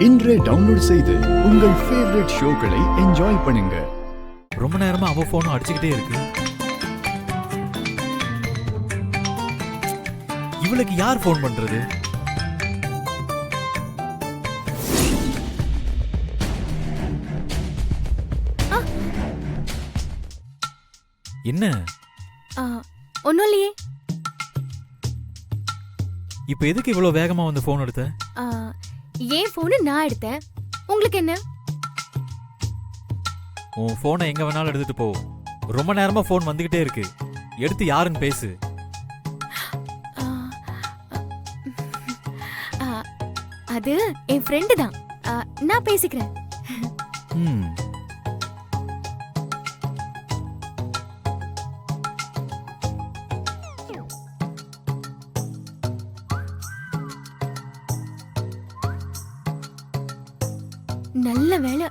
இன்றே டவுன்லோட் செய்து உங்கள் ஃபேவரட் ஷோக்களை என்ஜாய் பண்ணுங்க. ரொம்ப நேரமா அவ போனும் அடிச்சுக்கிட்டே இருக்கு. இவளுக்கு யார் போன் பண்றது? என்ன? ஒன்னும் இல்லையே. இப்ப எதுக்கு இவ்வளவு வேகமா வந்து போன் எடுத்த? ஏன் போனு நான் எடுத்தேன், உங்களுக்கு என்ன? உன் போனை எங்க வேணாலும் எடுத்துட்டு போ. ரொம்ப நேரமா போன் வந்துகிட்டே இருக்கு. எடுத்து யாருன்னு பேசு. அது என் ஃப்ரெண்டு தான், நான் பேசிக்கிறேன். நல்ல வேலை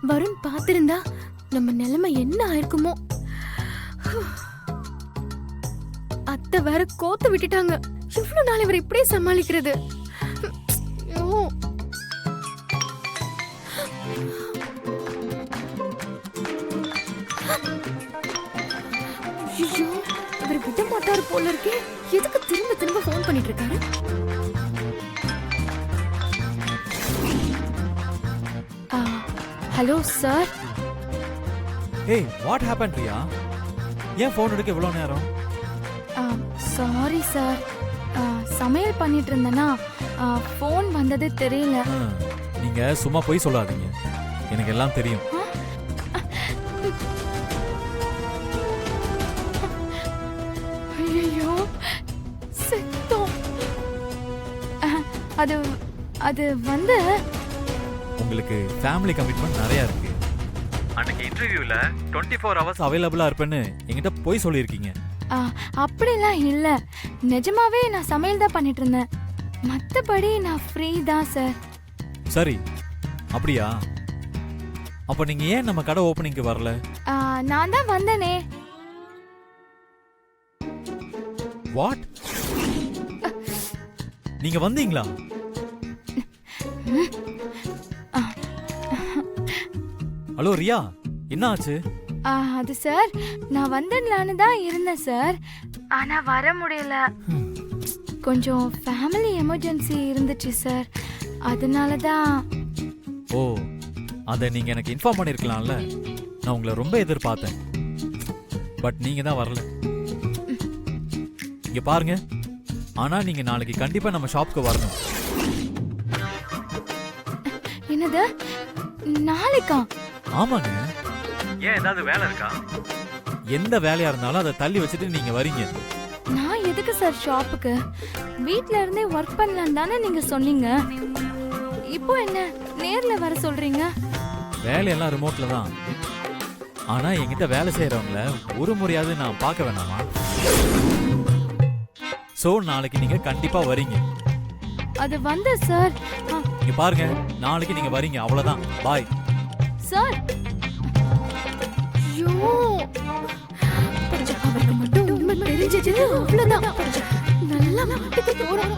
வருண் பாத்திருந்தா நம்ம நிலைமை என்ன ஆயிருக்குமோ. அத்தை வேற கோத்து விட்டுட்டாங்க. இவ்வளவு நாள் இவர் இப்படியே சமாளிக்கிறது. ஐயோ, இவர் விட மாட்டாரு போல இருக்கே. எதுக்கு திரும்ப திரும்ப போன் பண்ணிட்டு இருக்காரு? Hello sir. ஏய், வாட் ஹேப்பன் ரியா? ஏன் போன் எடுக்க இவ்வளவு நேரம்? சாரி சார், சமையல் பண்ணிட்டு இருந்தேனா போன் வந்தது தெரியல. நீங்க சும்மா போய் சொல்லாதீங்க, எனக்கு எல்லாம் தெரியும். ஐயோ செத்தோம். அது அது வந்து உங்களுக்கு ஃபேமிலி கமிட்மெண்ட் நிறைய இருக்கு. அன்னைக்கு இன்டர்வியூல 24 hours அவைலபிளா இருப்பேன்னு என்கிட்ட போய் சொல்லியிருக்கீங்க. அப்படிலாம் இல்ல, நிஜமாவே நான் சமையல் தான் பண்ணிட்டு இருந்தேன். மத்தபடி நான் ஃப்ரீ தான் சார். சரி, அப்படியா? அப்ப நீங்க ஏன் நம்ம கடை ஓபனிங்க்கு வரல? நான் தான் வந்தனே. வாட்? நீங்க வந்தீங்களா? ஹலோ ரியா, என்ன ஆச்சு? அது சார், நான் வந்தேன்லான்னு தான் இருந்தேன் சார், ஆனா வர முடியல. கொஞ்சம் ஃபேமிலி எமர்ஜென்சி இருந்துச்சு சார், அதனால தான். ஓ, அத நீங்க எனக்கு இன்ஃபார்ம் பண்ணிருக்கலாம்ல. நான் உங்களை ரொம்ப எதிர்பார்த்தேன், பட் நீங்க தான் வரல. இங்க பாருங்க, ஆனா நீங்க நாளைக்கு கண்டிப்பா நம்ம ஷாப்புக்கு வரணும். என்னது, நாளைக்கா? ஆமாங்க. ஏன் ஏதாவது வேலை இருக்கா? எந்த வேலையா இருந்தாலும் அதை தள்ளி வச்சுட்டு நீங்க வரீங்க. நான் எதுக்கு சார் ஷாப்புக்கு? வீட்ல இருந்தே ஒர்க் பண்ணலாம் தானே நீங்க சொன்னீங்க. இப்போ என்ன நேர்ல வர சொல்றீங்க? வேலையெல்லாம் ரிமோட்ல தான். ஆனா என்கிட்ட வேலை செய்யறவங்கள ஒரு முறையாவது நான் பார்க்க வேணாமா? சோ நாளைக்கு நீங்க கண்டிப்பா வரீங்க. அது வந்து சார், இங்க பாருங்க, நாளைக்கு நீங்க வரீங்க, அவ்வளவுதான். Bye sir. ஐயோ, அவருக்கு மட்டும் உண்மை தெரிஞ்சது அவ்வளவுதான். நல்லா மாட்டிக்க போறோம்.